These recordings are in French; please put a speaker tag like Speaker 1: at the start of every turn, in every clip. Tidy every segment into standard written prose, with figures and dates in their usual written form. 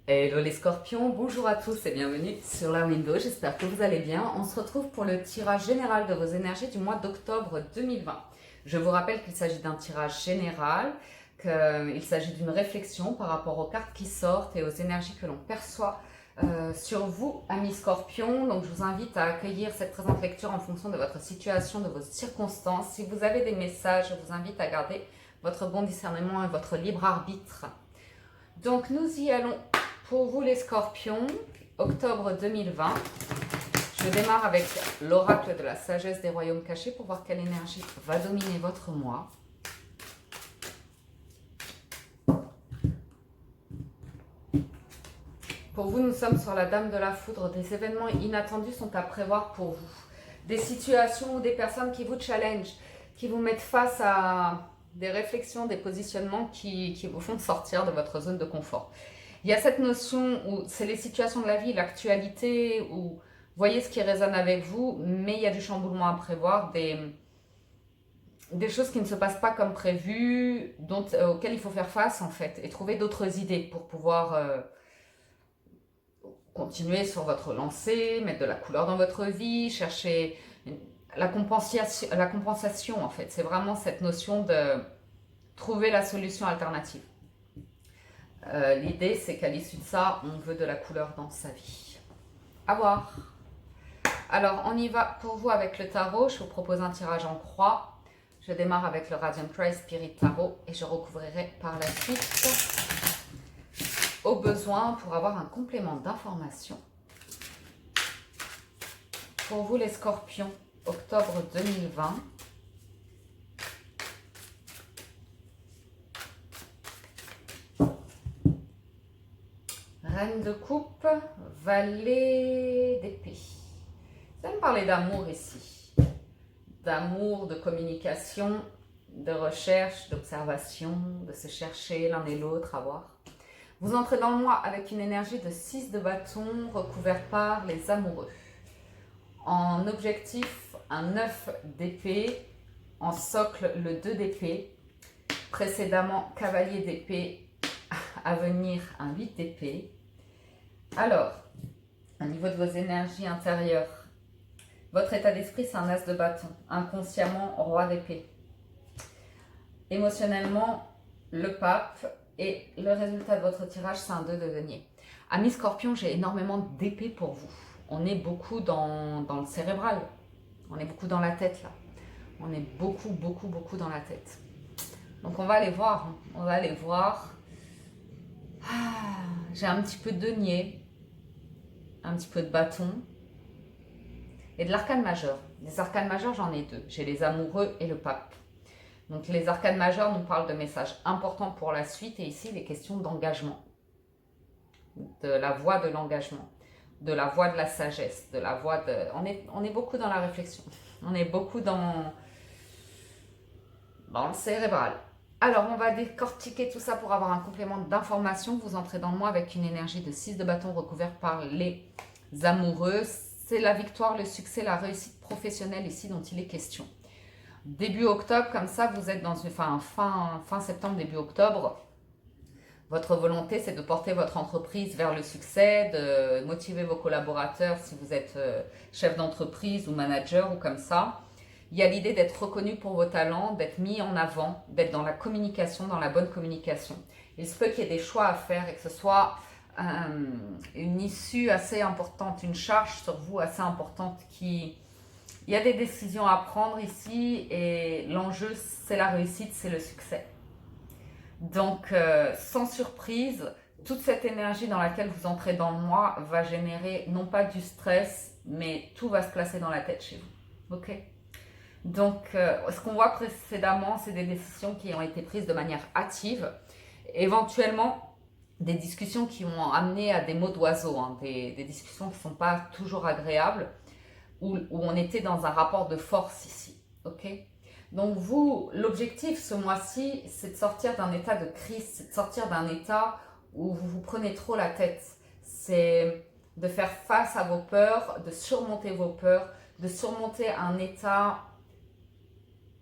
Speaker 1: Hello les scorpions, bonjour à tous et bienvenue sur la window, j'espère que vous allez bien. On se retrouve pour le tirage général de vos énergies du mois d'octobre 2020. Je vous rappelle qu'il s'agit d'un tirage général, qu'il s'agit d'une réflexion par rapport aux cartes qui sortent et aux énergies que l'on perçoit sur vous, amis scorpions. Donc je vous invite à accueillir cette présente lecture en fonction de votre situation, de vos circonstances. Si vous avez des messages, je vous invite à garder votre bon discernement et votre libre arbitre. Donc nous y allons pour vous les scorpions, octobre 2020. Je démarre avec l'oracle de la sagesse des royaumes cachés pour voir quelle énergie va dominer votre mois. Pour vous, nous sommes sur la dame de la foudre. Des événements inattendus sont à prévoir pour vous. Des situations ou des personnes qui vous challengent, qui vous mettent face à des réflexions, des positionnements qui vous font sortir de votre zone de confort. Il y a cette notion où c'est les situations de la vie, l'actualité, où vous voyez ce qui résonne avec vous, mais il y a du chamboulement à prévoir, des choses qui ne se passent pas comme prévu, auxquelles il faut faire face en fait, et trouver d'autres idées pour pouvoir continuer sur votre lancée, mettre de la couleur dans votre vie, chercher la compensation en fait. C'est vraiment cette notion de trouver la solution alternative. L'idée, c'est qu'à l'issue de ça, on veut de la couleur dans sa vie. À voir. Alors, on y va pour vous avec le tarot. Je vous propose un tirage en croix. Je démarre avec le Radiant Rise Spirit Tarot et je recouvrirai par la suite au besoin pour avoir un complément d'information. Pour vous les scorpions, octobre 2020. Reine de coupe, valet d'épée. Ça me parler d'amour ici. D'amour, de communication, de recherche, d'observation, de se chercher l'un et l'autre, à voir. Vous entrez dans le mois avec une énergie de 6 de bâton recouvert par les amoureux. En objectif, un 9 d'épée. En socle, le 2 d'épée. Précédemment, cavalier d'épée. À venir, un 8 d'épée. Alors, au niveau de vos énergies intérieures, votre état d'esprit, c'est un as de bâton. Inconsciemment, roi d'épée. Émotionnellement, le pape. Et le résultat de votre tirage, c'est un 2 de denier. Amis scorpions, j'ai énormément d'épée pour vous. On est beaucoup dans le cérébral. On est beaucoup dans la tête, là. On est beaucoup dans la tête. Donc, on va aller voir. On va aller voir. J'ai un petit peu de denier. Un petit peu de bâton et de l'arcane majeur. Les arcanes majeurs, j'en ai deux. J'ai les amoureux et le pape. Donc les arcanes majeurs nous parlent de messages importants pour la suite et ici les questions d'engagement, de la voie de l'engagement, de la voie de la sagesse, de la voie de... On est beaucoup dans la réflexion, on est beaucoup dans le cérébral. Alors, on va décortiquer tout ça pour avoir un complément d'information. Vous entrez dans le mois avec une énergie de 6 de bâton recouvert par les amoureux. C'est la victoire, le succès, la réussite professionnelle ici dont il est question. Début octobre, comme ça, vous êtes dans une fin septembre, début octobre. Votre volonté, c'est de porter votre entreprise vers le succès, de motiver vos collaborateurs si vous êtes chef d'entreprise ou manager ou comme ça. Il y a l'idée d'être reconnu pour vos talents, d'être mis en avant, d'être dans la communication, dans la bonne communication. Il se peut qu'il y ait des choix à faire et que ce soit une issue assez importante, une charge sur vous assez importante Il y a des décisions à prendre ici et l'enjeu, c'est la réussite, c'est le succès. Donc, sans surprise, toute cette énergie dans laquelle vous entrez dans le mois va générer non pas du stress, mais tout va se placer dans la tête chez vous. Ok ? Donc, ce qu'on voit précédemment, c'est des décisions qui ont été prises de manière hâtive. Éventuellement, des discussions qui ont amené à des mots d'oiseau, hein, des discussions qui ne sont pas toujours agréables, où on était dans un rapport de force ici. Ok ? Donc vous, l'objectif ce mois-ci, c'est de sortir d'un état de crise, c'est de sortir d'un état où vous vous prenez trop la tête. C'est de faire face à vos peurs, de surmonter vos peurs, de surmonter un état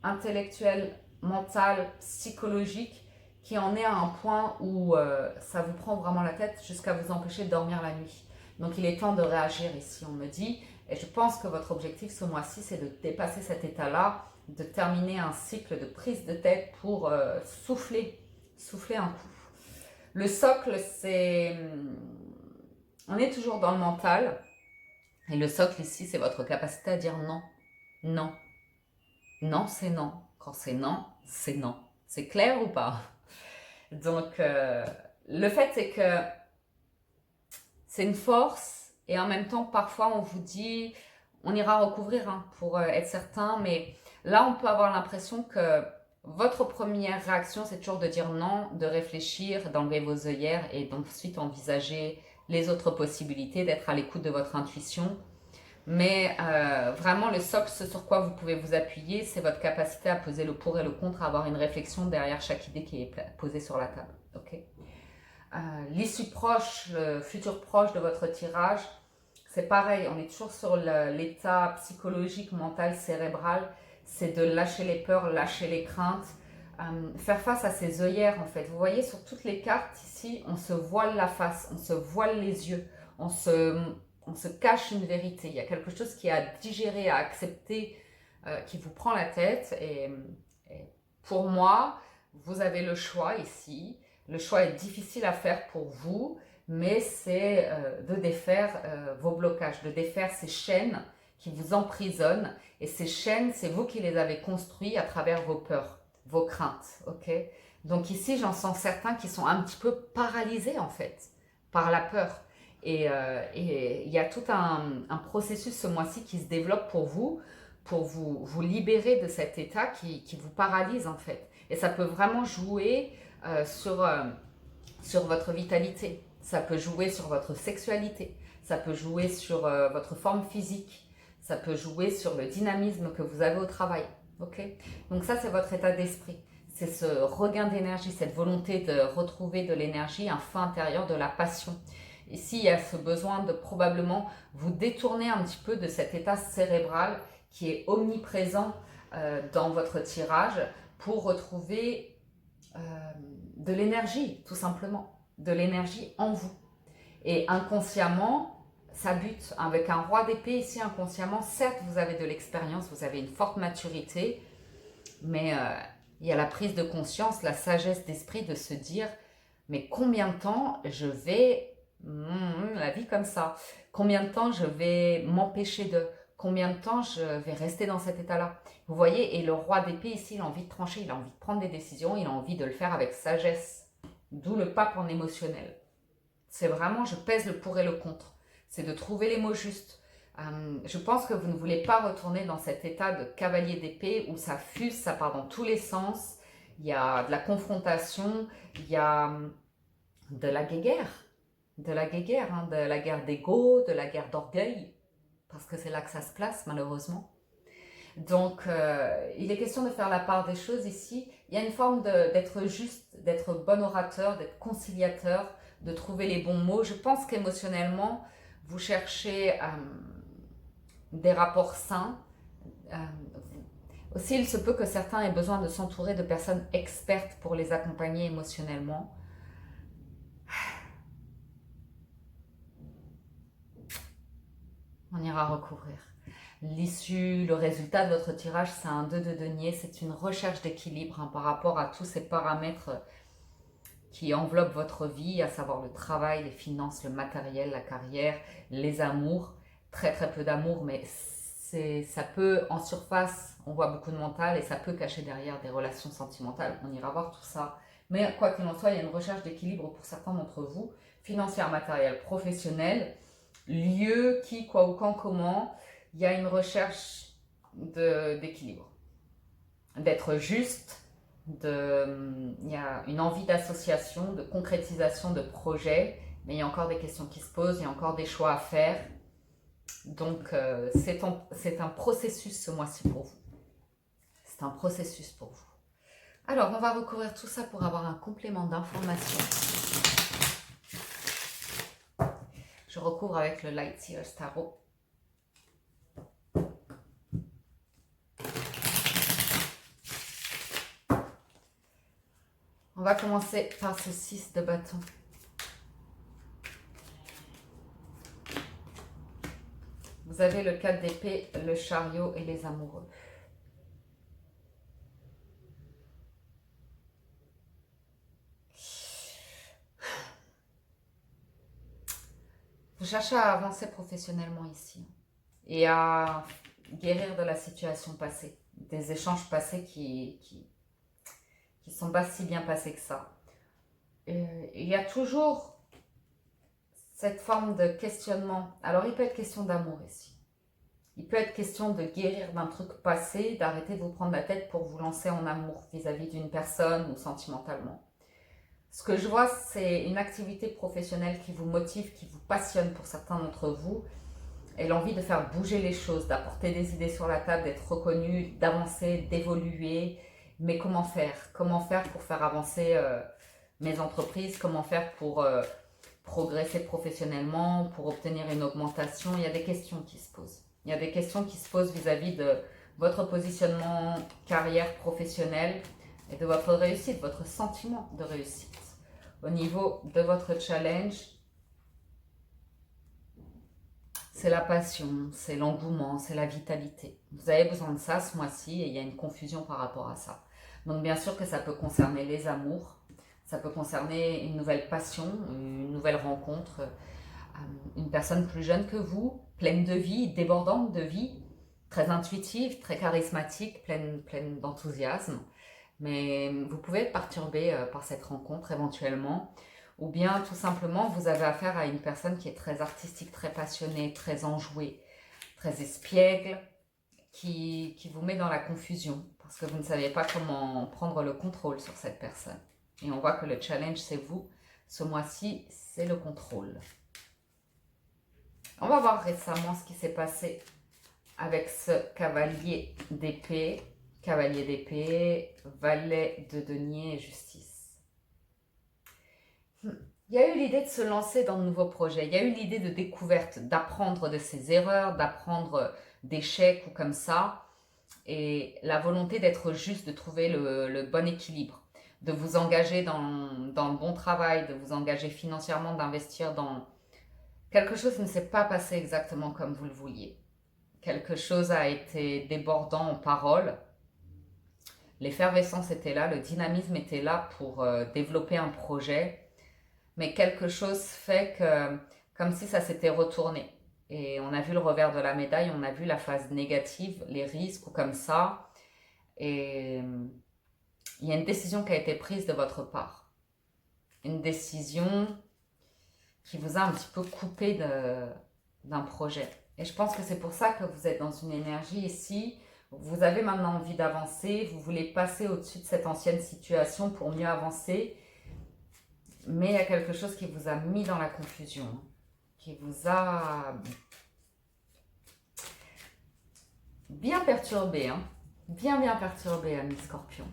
Speaker 1: intellectuel, mental, psychologique qui en est à un point où ça vous prend vraiment la tête jusqu'à vous empêcher de dormir la nuit. Donc il est temps de réagir ici, on me dit. Et je pense que votre objectif ce mois-ci, c'est de dépasser cet état-là, de terminer un cycle de prise de tête pour souffler un coup. Le socle, c'est... On est toujours dans le mental. Et le socle ici, c'est votre capacité à dire non. Non. Non, c'est non. Quand c'est non, c'est non. C'est clair ou pas? Donc, le fait, c'est que c'est une force et en même temps, parfois, on vous dit, on ira recouvrir pour être certain, mais là, on peut avoir l'impression que votre première réaction, c'est toujours de dire non, de réfléchir, d'enlever vos œillères et d'ensuite envisager les autres possibilités, d'être à l'écoute de votre intuition. Mais vraiment, le socle, ce sur quoi vous pouvez vous appuyer, c'est votre capacité à peser le pour et le contre, à avoir une réflexion derrière chaque idée qui est posée sur la table. Okay, l'issue proche, le futur proche de votre tirage, c'est pareil, on est toujours sur l'état psychologique, mental, cérébral, c'est de lâcher les peurs, lâcher les craintes, faire face à ces œillères en fait. Vous voyez sur toutes les cartes ici, on se voile la face, on se voile les yeux, on se cache une vérité. Il y a quelque chose qui est à digérer, à accepter, qui vous prend la tête. Et pour moi, vous avez le choix ici. Le choix est difficile à faire pour vous, mais c'est de défaire vos blocages, de défaire ces chaînes qui vous emprisonnent. Et ces chaînes, c'est vous qui les avez construites à travers vos peurs, vos craintes. Okay, donc ici, j'en sens certains qui sont un petit peu paralysés en fait par la peur. Et il y a tout un processus ce mois-ci qui se développe pour vous libérer de cet état qui vous paralyse en fait. Et ça peut vraiment jouer sur votre vitalité, ça peut jouer sur votre sexualité, ça peut jouer sur votre forme physique, ça peut jouer sur le dynamisme que vous avez au travail. Okay, donc ça, c'est votre état d'esprit. C'est ce regain d'énergie, cette volonté de retrouver de l'énergie, un feu intérieur, de la passion. Ici, il y a ce besoin de probablement vous détourner un petit peu de cet état cérébral qui est omniprésent dans votre tirage pour retrouver de l'énergie, tout simplement, de l'énergie en vous. Et inconsciemment, ça bute. Avec un roi d'épée ici, inconsciemment, certes, vous avez de l'expérience, vous avez une forte maturité, mais il y a la prise de conscience, la sagesse d'esprit de se dire, mais combien de temps je vais... la vie comme ça. Combien de temps je vais m'empêcher de... Combien de temps je vais rester dans cet état-là? Vous voyez, et le roi d'épée ici, il a envie de trancher, il a envie de prendre des décisions, il a envie de le faire avec sagesse. D'où le pape en émotionnel. C'est vraiment, je pèse le pour et le contre. C'est de trouver les mots justes. Je pense que vous ne voulez pas retourner dans cet état de cavalier d'épée où ça fuse, ça part dans tous les sens. Il y a de la confrontation, il y a de la guéguerre. De la guerre d'ego, de la guerre d'orgueil, parce que c'est là que ça se place malheureusement. Donc il est question de faire la part des choses ici. Il y a une forme d'être juste, d'être bon orateur, d'être conciliateur, de trouver les bons mots. Je pense qu'émotionnellement, vous cherchez des rapports sains. Aussi, il se peut que certains aient besoin de s'entourer de personnes expertes pour les accompagner émotionnellement. On ira recouvrir. L'issue, le résultat de votre tirage, c'est un 2 de denier. C'est une recherche d'équilibre par rapport à tous ces paramètres qui enveloppent votre vie, à savoir le travail, les finances, le matériel, la carrière, les amours. Très très peu d'amour, mais ça peut, en surface, on voit beaucoup de mental et ça peut cacher derrière des relations sentimentales. On ira voir tout ça. Mais quoi qu'il en soit, il y a une recherche d'équilibre pour certains d'entre vous, financière, matérielle, professionnelle. Lieu, qui, quoi ou quand, comment, il y a une recherche d'équilibre, d'être juste, il y a une envie d'association, de concrétisation de projets, mais il y a encore des questions qui se posent, il y a encore des choix à faire. Donc c'est un processus ce mois-ci pour vous. C'est un processus pour vous. Alors on va recouvrir tout ça pour avoir un complément d'information. Je recouvre avec le Light Seers Tarot. On va commencer par ce 6 de bâton. Vous avez le 4 d'épée, le chariot et les amoureux. Vous cherchez à avancer professionnellement ici et à guérir de la situation passée, des échanges passés qui sont pas si bien passés que ça. Il y a toujours cette forme de questionnement. Alors, il peut être question d'amour ici. Il peut être question de guérir d'un truc passé, d'arrêter de vous prendre la tête pour vous lancer en amour vis-à-vis d'une personne ou sentimentalement. Ce que je vois, c'est une activité professionnelle qui vous motive, qui vous passionne pour certains d'entre vous, et l'envie de faire bouger les choses, d'apporter des idées sur la table, d'être reconnu, d'avancer, d'évoluer. Mais comment faire? Comment faire pour faire avancer mes entreprises? Comment faire pour progresser professionnellement, pour obtenir une augmentation? Il y a des questions qui se posent. Il y a des questions qui se posent vis-à-vis de votre positionnement carrière professionnelle et de votre réussite, votre sentiment de réussite. Au niveau de votre challenge, c'est la passion, c'est l'engouement, c'est la vitalité. Vous avez besoin de ça ce mois-ci et il y a une confusion par rapport à ça. Donc bien sûr que ça peut concerner les amours, ça peut concerner une nouvelle passion, une nouvelle rencontre, une personne plus jeune que vous, pleine de vie, débordante de vie, très intuitive, très charismatique, pleine d'enthousiasme. Mais vous pouvez être perturbé par cette rencontre éventuellement, ou bien tout simplement vous avez affaire à une personne qui est très artistique, très passionnée, très enjouée, très espiègle, qui vous met dans la confusion parce que vous ne savez pas comment prendre le contrôle sur cette personne. Et on voit que le challenge c'est vous, ce mois-ci c'est le contrôle. On va voir récemment ce qui s'est passé avec ce cavalier d'épée. Cavalier d'épée, valet de denier et justice. Il y a eu l'idée de se lancer dans de nouveaux projets. Il y a eu l'idée de découverte, d'apprendre de ses erreurs, d'apprendre d'échecs ou comme ça. Et la volonté d'être juste, de trouver le bon équilibre, de vous engager dans le bon travail, de vous engager financièrement, d'investir dans quelque chose qui ne s'est pas passé exactement comme vous le vouliez. Quelque chose a été débordant en paroles. L'effervescence était là, le dynamisme était là pour développer un projet, mais quelque chose fait que, comme si ça s'était retourné. Et on a vu le revers de la médaille, on a vu la phase négative, les risques ou comme ça. Et il y a une décision qui a été prise de votre part. Une décision qui vous a un petit peu coupé d'un projet. Et je pense que c'est pour ça que vous êtes dans une énergie ici. Vous avez maintenant envie d'avancer, vous voulez passer au-dessus de cette ancienne situation pour mieux avancer, mais il y a quelque chose qui vous a mis dans la confusion, qui vous a bien perturbé, hein? Bien perturbé, ami Scorpion.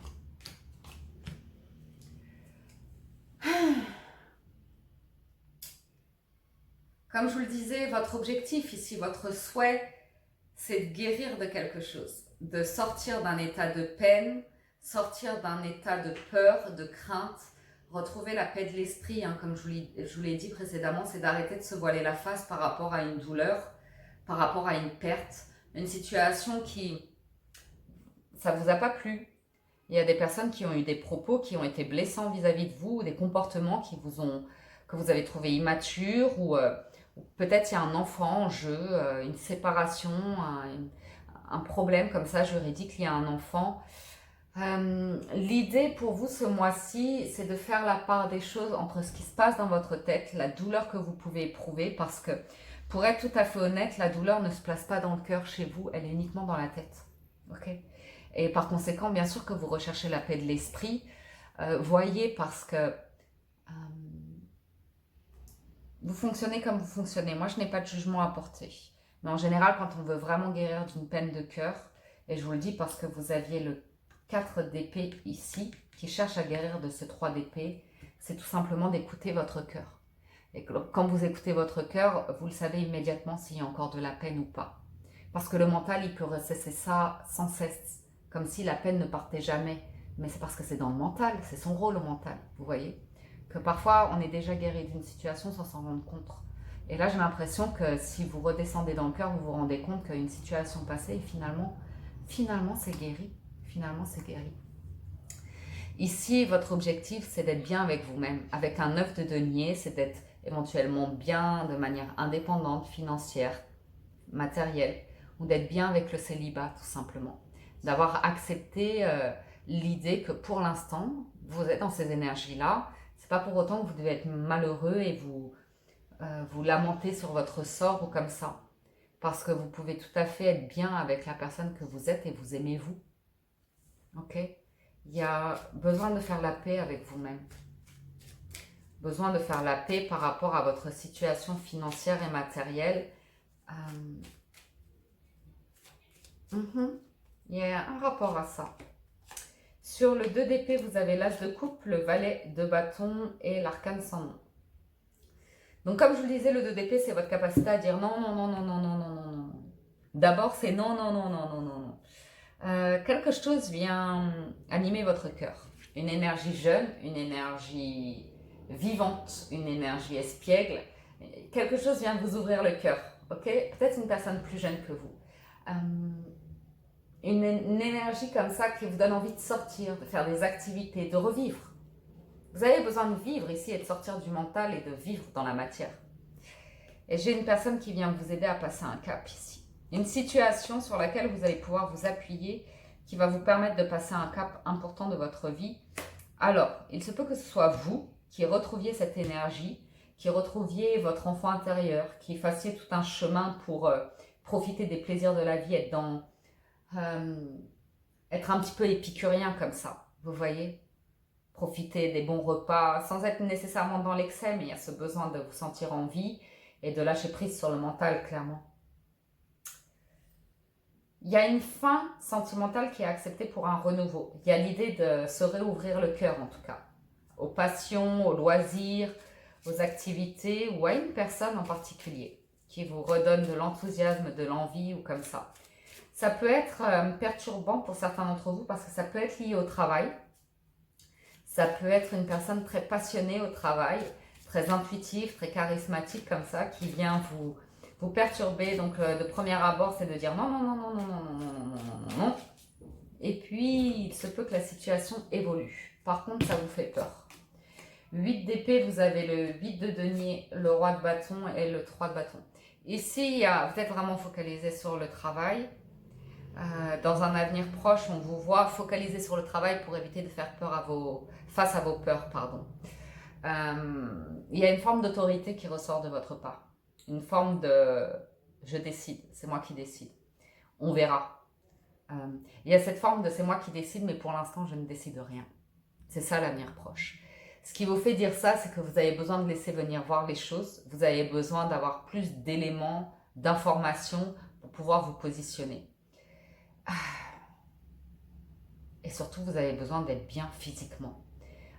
Speaker 1: Comme je vous le disais, votre objectif ici, votre souhait, c'est de guérir de quelque chose, de sortir d'un état de peine, sortir d'un état de peur, de crainte, retrouver la paix de l'esprit, hein, comme je vous l'ai dit précédemment, c'est d'arrêter de se voiler la face par rapport à une douleur, par rapport à une perte, une situation qui, ça ne vous a pas plu. Il y a des personnes qui ont eu des propos qui ont été blessants vis-à-vis de vous, ou des comportements que vous avez trouvé immatures, ou peut-être il y a un enfant en jeu, une séparation, un problème comme ça juridique lié à un enfant. L'idée pour vous ce mois-ci, c'est de faire la part des choses entre ce qui se passe dans votre tête, la douleur que vous pouvez éprouver, parce que pour être tout à fait honnête, la douleur ne se place pas dans le cœur chez vous, elle est uniquement dans la tête. Okay? Et par conséquent, bien sûr que vous recherchez la paix de l'esprit, voyez parce que vous fonctionnez comme vous fonctionnez. Moi, je n'ai pas de jugement à porter. Mais en général, quand on veut vraiment guérir d'une peine de cœur, et je vous le dis parce que vous aviez le 4 d'épée ici, qui cherche à guérir de ce 3 d'épée, c'est tout simplement d'écouter votre cœur. Et quand vous écoutez votre cœur, vous le savez immédiatement s'il y a encore de la peine ou pas. Parce que le mental, il peut ressasser ça sans cesse, comme si la peine ne partait jamais Mais c'est parce que c'est dans le mental, c'est son rôle au mental, vous voyez. Que parfois, on est déjà guéri d'une situation sans s'en rendre compte. Et là, j'ai l'impression que si vous redescendez dans le cœur, vous vous rendez compte qu'une situation passée, finalement, c'est guéri. Finalement, c'est guéri. Ici, votre objectif, c'est d'être bien avec vous-même. Avec un 9 de denier, c'est d'être éventuellement bien de manière indépendante, financière, matérielle, ou d'être bien avec le célibat, tout simplement. D'avoir accepté l'idée que pour l'instant, vous êtes dans ces énergies-là. C'est pas pour autant que vous devez être malheureux et vous lamenter sur votre sort ou comme ça. Parce que vous pouvez tout à fait être bien avec la personne que vous êtes et vous aimez vous. Ok? Il y a besoin de faire la paix avec vous-même. Besoin de faire la paix par rapport à votre situation financière et matérielle. Il y a un rapport à ça. Sur le 2 d'épée, vous avez l'as de coupe, le valet de bâton et l'arcane sans nom. Donc comme je vous le disais, le 2 d'épée, c'est votre capacité à dire non, non, non, non, non, non, non, non, non. D'abord, c'est non, non, non, non, non, non, non. Quelque chose vient animer votre cœur. Une énergie jeune, une énergie vivante, une énergie espiègle. Quelque chose vient vous ouvrir le cœur, ok? Peut-être une personne plus jeune que vous. Une énergie comme ça qui vous donne envie de sortir, de faire des activités, de revivre. Vous avez besoin de vivre ici et de sortir du mental et de vivre dans la matière. Et j'ai une personne qui vient vous aider à passer un cap ici. Une situation sur laquelle vous allez pouvoir vous appuyer qui va vous permettre de passer un cap important de votre vie. Alors, il se peut que ce soit vous qui retrouviez cette énergie, qui retrouviez votre enfant intérieur, qui fassiez tout un chemin pour profiter des plaisirs de la vie, être un petit peu épicurien comme ça, vous voyez, profiter des bons repas sans être nécessairement dans l'excès, mais il y a ce besoin de vous sentir en vie et de lâcher prise sur le mental, clairement. Il y a une fin sentimentale qui est acceptée pour un renouveau. Il y a l'idée de se réouvrir le cœur, en tout cas, aux passions, aux loisirs, aux activités ou à une personne en particulier qui vous redonne de l'enthousiasme, de l'envie ou comme ça. Ça peut être perturbant pour certains d'entre vous parce que ça peut être lié au travail. Ça peut être une personne très passionnée au travail, très intuitive, très charismatique comme ça, qui vient vous perturber. Donc de premier abord, c'est de dire non, non, non, non, non, non, non, non, non, non, non. Et puis, il se peut que la situation évolue. Par contre, ça vous fait peur. 8 d'épée, vous avez le 8 de denier, le roi de bâton et le 3 de bâton. Ici, vous êtes vraiment focalisé sur le travail. Dans un avenir proche, on vous voit focaliser sur le travail pour éviter de faire peur face à vos peurs. Il y a une forme d'autorité qui ressort de votre part. Une forme de « je décide, c'est moi qui décide, on verra ». Il y a cette forme de « c'est moi qui décide, mais pour l'instant, je ne décide rien ». C'est ça l'avenir proche. Ce qui vous fait dire ça, c'est que vous avez besoin de laisser venir voir les choses. Vous avez besoin d'avoir plus d'éléments, d'informations pour pouvoir vous positionner. Et surtout, vous avez besoin d'être bien physiquement.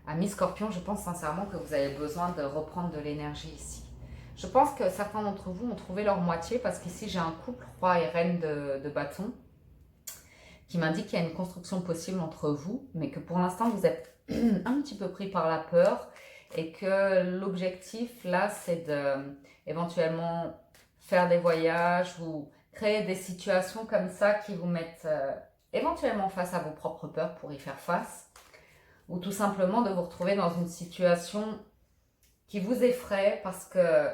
Speaker 1: Amis Scorpion, je pense sincèrement que vous avez besoin de reprendre de l'énergie ici. Je pense que certains d'entre vous ont trouvé leur moitié parce qu'ici, j'ai un couple, roi et reine de bâton, qui m'indique qu'il y a une construction possible entre vous, mais que pour l'instant, vous êtes un petit peu pris par la peur et que l'objectif, là, c'est de éventuellement faire des voyages ou créer des situations comme ça qui vous mettent éventuellement face à vos propres peurs pour y faire face, ou tout simplement de vous retrouver dans une situation qui vous effraie parce que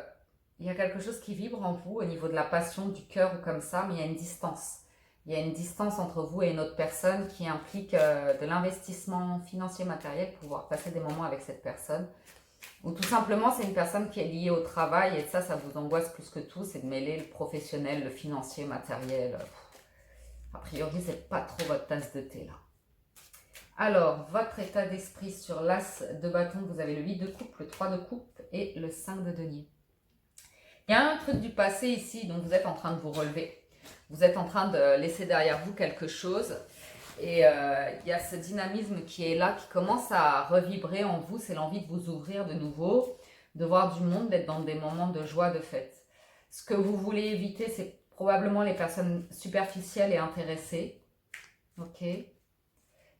Speaker 1: il y a quelque chose qui vibre en vous au niveau de la passion, du cœur ou comme ça, mais il y a une distance. Il y a une distance entre vous et une autre personne qui implique de l'investissement financier matériel pour pouvoir passer des moments avec cette personne. Ou tout simplement, c'est une personne qui est liée au travail et ça vous angoisse plus que tout, c'est de mêler le professionnel, le financier, matériel. A priori, c'est pas trop votre tasse de thé là. Alors, votre état d'esprit sur l'as de bâton, vous avez le 8 de coupe, le 3 de coupe et le 5 de denier. Il y a un truc du passé ici, donc vous êtes en train de vous relever. Vous êtes en train de laisser derrière vous quelque chose. Et il y a ce dynamisme qui est là, qui commence à revibrer en vous. C'est l'envie de vous ouvrir de nouveau, de voir du monde, d'être dans des moments de joie, de fête. Ce que vous voulez éviter, c'est probablement les personnes superficielles et intéressées. Ok.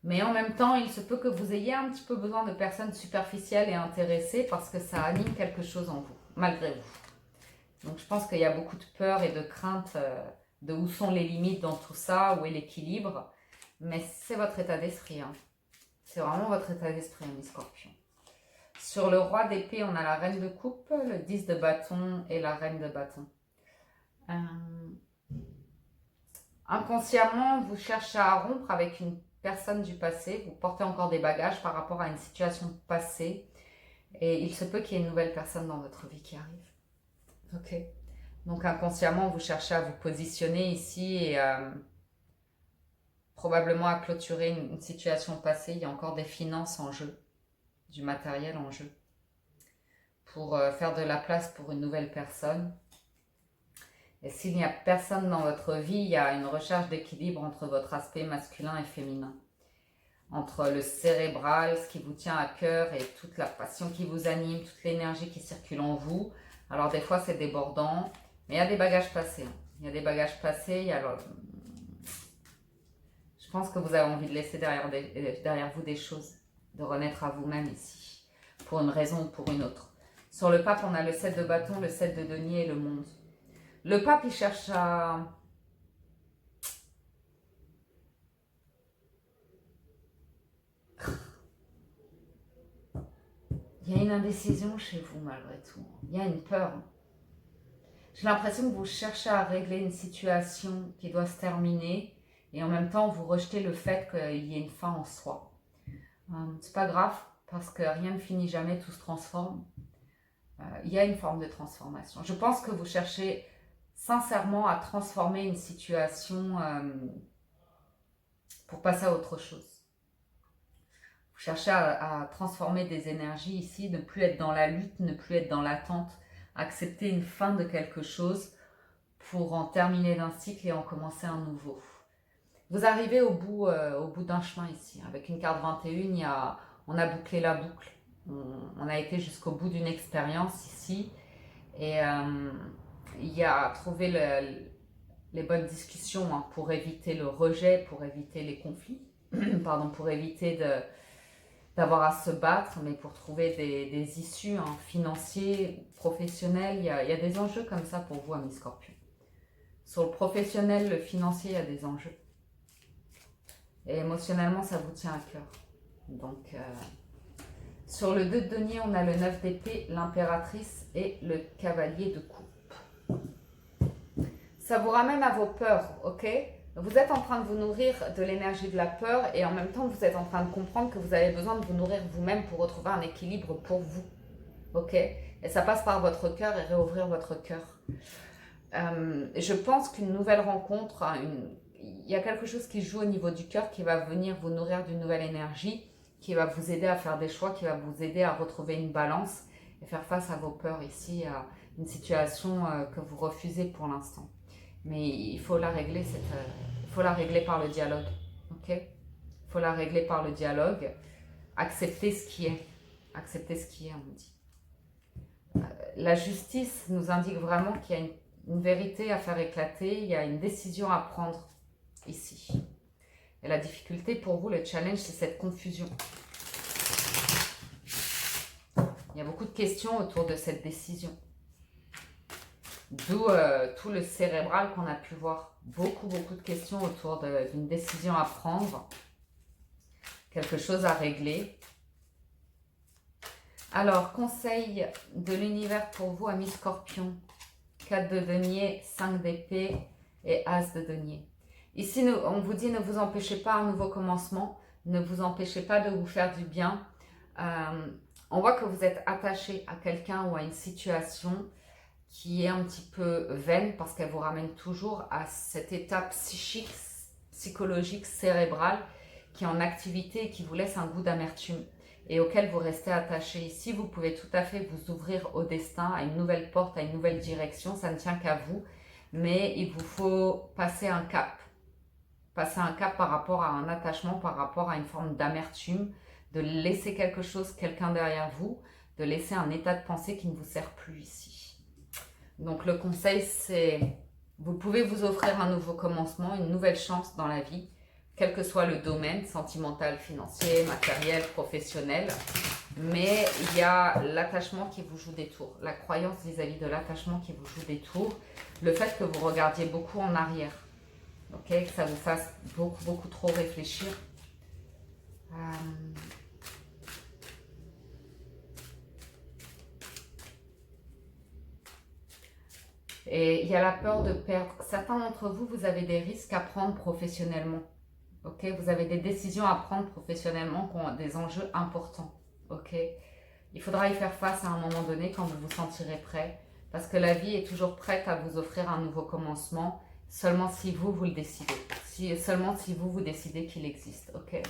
Speaker 1: Mais en même temps, il se peut que vous ayez un petit peu besoin de personnes superficielles et intéressées parce que ça anime quelque chose en vous, malgré vous. Donc je pense qu'il y a beaucoup de peur et de crainte de où sont les limites dans tout ça, où est l'équilibre. Mais c'est votre état d'esprit. Hein. C'est vraiment votre état d'esprit, mes scorpions. Sur le roi d'épée, on a la reine de coupe, le 10 de bâton et la reine de bâton. Inconsciemment, vous cherchez à rompre avec une personne du passé. Vous portez encore des bagages par rapport à une situation passée. Et il se peut qu'il y ait une nouvelle personne dans votre vie qui arrive. Ok. Donc inconsciemment, vous cherchez à vous positionner ici et probablement à clôturer une situation passée. Il y a encore des finances en jeu, du matériel en jeu, pour faire de la place pour une nouvelle personne. Et s'il n'y a personne dans votre vie, il y a une recherche d'équilibre entre votre aspect masculin et féminin. Entre le cérébral, ce qui vous tient à cœur et toute la passion qui vous anime, toute l'énergie qui circule en vous. Alors des fois c'est débordant, mais il y a des bagages passés. Il y a des bagages passés, je pense que vous avez envie de laisser derrière vous des choses, de renaître à vous-même ici, pour une raison ou pour une autre. Sur le pape, on a le 7 de bâton, le 7 de denier et le monde. Le pape, il cherche à... Il y a une indécision chez vous malgré tout. Il y a une peur. J'ai l'impression que vous cherchez à régler une situation qui doit se terminer et en même temps vous rejetez le fait qu'il y ait une fin en soi. C'est pas grave parce que rien ne finit jamais, tout se transforme. Il y a une forme de transformation. Je pense que vous cherchez sincèrement à transformer une situation pour passer à autre chose. Vous cherchez à transformer des énergies ici, ne plus être dans la lutte, ne plus être dans l'attente, accepter une fin de quelque chose pour en terminer d'un cycle et en commencer un nouveau. Vous arrivez au bout d'un chemin ici. Avec une carte 21, on a bouclé la boucle. On a été jusqu'au bout d'une expérience ici et il y a trouvé les bonnes discussions pour éviter le rejet, pour éviter les conflits, pardon, pour éviter d'avoir à se battre, mais pour trouver des issues financières, professionnelles. Il y a des enjeux comme ça pour vous, amis Scorpions. Sur le professionnel, le financier, il y a des enjeux. Et émotionnellement, ça vous tient à cœur. Donc, sur le 2 de denier, on a le 9 d'épée, l'impératrice et le cavalier de coupe. Ça vous ramène à vos peurs, ok? Vous êtes en train de vous nourrir de l'énergie de la peur et en même temps, vous êtes en train de comprendre que vous avez besoin de vous nourrir vous-même pour retrouver un équilibre pour vous, ok? Et ça passe par votre cœur et réouvrir votre cœur. Je pense qu'une nouvelle rencontre, il y a quelque chose qui joue au niveau du cœur qui va venir vous nourrir d'une nouvelle énergie, qui va vous aider à faire des choix, qui va vous aider à retrouver une balance et faire face à vos peurs ici, à une situation que vous refusez pour l'instant. Mais il faut la régler, il faut la régler par le dialogue, ok? Il faut la régler par le dialogue, accepter ce qui est, on dit. La justice nous indique vraiment qu'il y a une vérité à faire éclater, il y a une décision à prendre ici. Et la difficulté pour vous, le challenge, c'est cette confusion. Il y a beaucoup de questions autour de cette décision. D'où tout le cérébral qu'on a pu voir. Beaucoup de questions autour d'une décision à prendre. Quelque chose à régler. Alors, conseil de l'univers pour vous, amis Scorpions. 4 de denier, 5 d'épée et As de denier. Ici, on vous dit ne vous empêchez pas un nouveau commencement. Ne vous empêchez pas de vous faire du bien. On voit que vous êtes attaché à quelqu'un ou à une situation qui est un petit peu vaine parce qu'elle vous ramène toujours à cette étape psychique, psychologique, cérébrale qui est en activité et qui vous laisse un goût d'amertume et auquel vous restez attaché. Ici, vous pouvez tout à fait vous ouvrir au destin, à une nouvelle porte, à une nouvelle direction. Ça ne tient qu'à vous, mais il vous faut passer un cap. Passer un cap par rapport à un attachement, par rapport à une forme d'amertume, de laisser quelque chose, quelqu'un derrière vous, de laisser un état de pensée qui ne vous sert plus ici. Donc le conseil, c'est, vous pouvez vous offrir un nouveau commencement, une nouvelle chance dans la vie. quel que soit le domaine, sentimental, financier, matériel, professionnel. Mais il y a l'attachement qui vous joue des tours, la croyance vis-à-vis de l'attachement qui vous joue des tours, le fait que vous regardiez beaucoup en arrière, ok, que ça vous fasse beaucoup trop réfléchir. Et il y a la peur de perdre. Certains d'entre vous, vous avez des risques à prendre professionnellement. Ok, vous avez des décisions à prendre professionnellement qui ont des enjeux importants. Ok, il faudra y faire face à un moment donné quand vous vous sentirez prêt. Parce que la vie est toujours prête à vous offrir un nouveau commencement, seulement si vous le décidez. Seulement si vous décidez qu'il existe. Ok,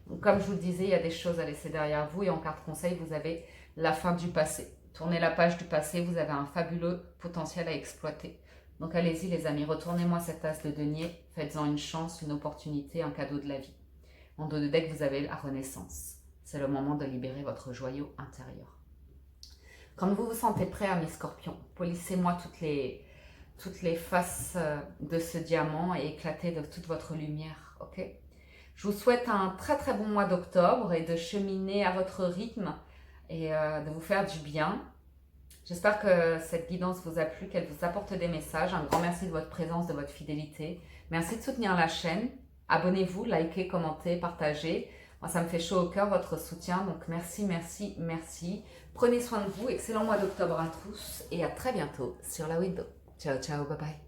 Speaker 1: donc, comme je vous le disais, il y a des choses à laisser derrière vous. Et en carte conseil, vous avez la fin du passé. Tournez la page du passé, vous avez un fabuleux potentiel à exploiter. Donc allez-y les amis, retournez-moi cet as de denier, faites-en une chance, une opportunité, un cadeau de la vie. En dos de deck, vous avez la renaissance. C'est le moment de libérer votre joyau intérieur. Quand vous vous sentez prêt à mes scorpions, polissez-moi toutes les faces de ce diamant et éclatez de toute votre lumière, ok? Je vous souhaite un très bon mois d'octobre et de cheminer à votre rythme et de vous faire du bien. J'espère que cette guidance vous a plu, qu'elle vous apporte des messages. Un grand merci de votre présence, de votre fidélité. Merci de soutenir la chaîne. Abonnez-vous, likez, commentez, partagez. Moi, ça me fait chaud au cœur, votre soutien. Donc, merci. Prenez soin de vous. Excellent mois d'octobre à tous et à très bientôt sur la window. Ciao, bye bye.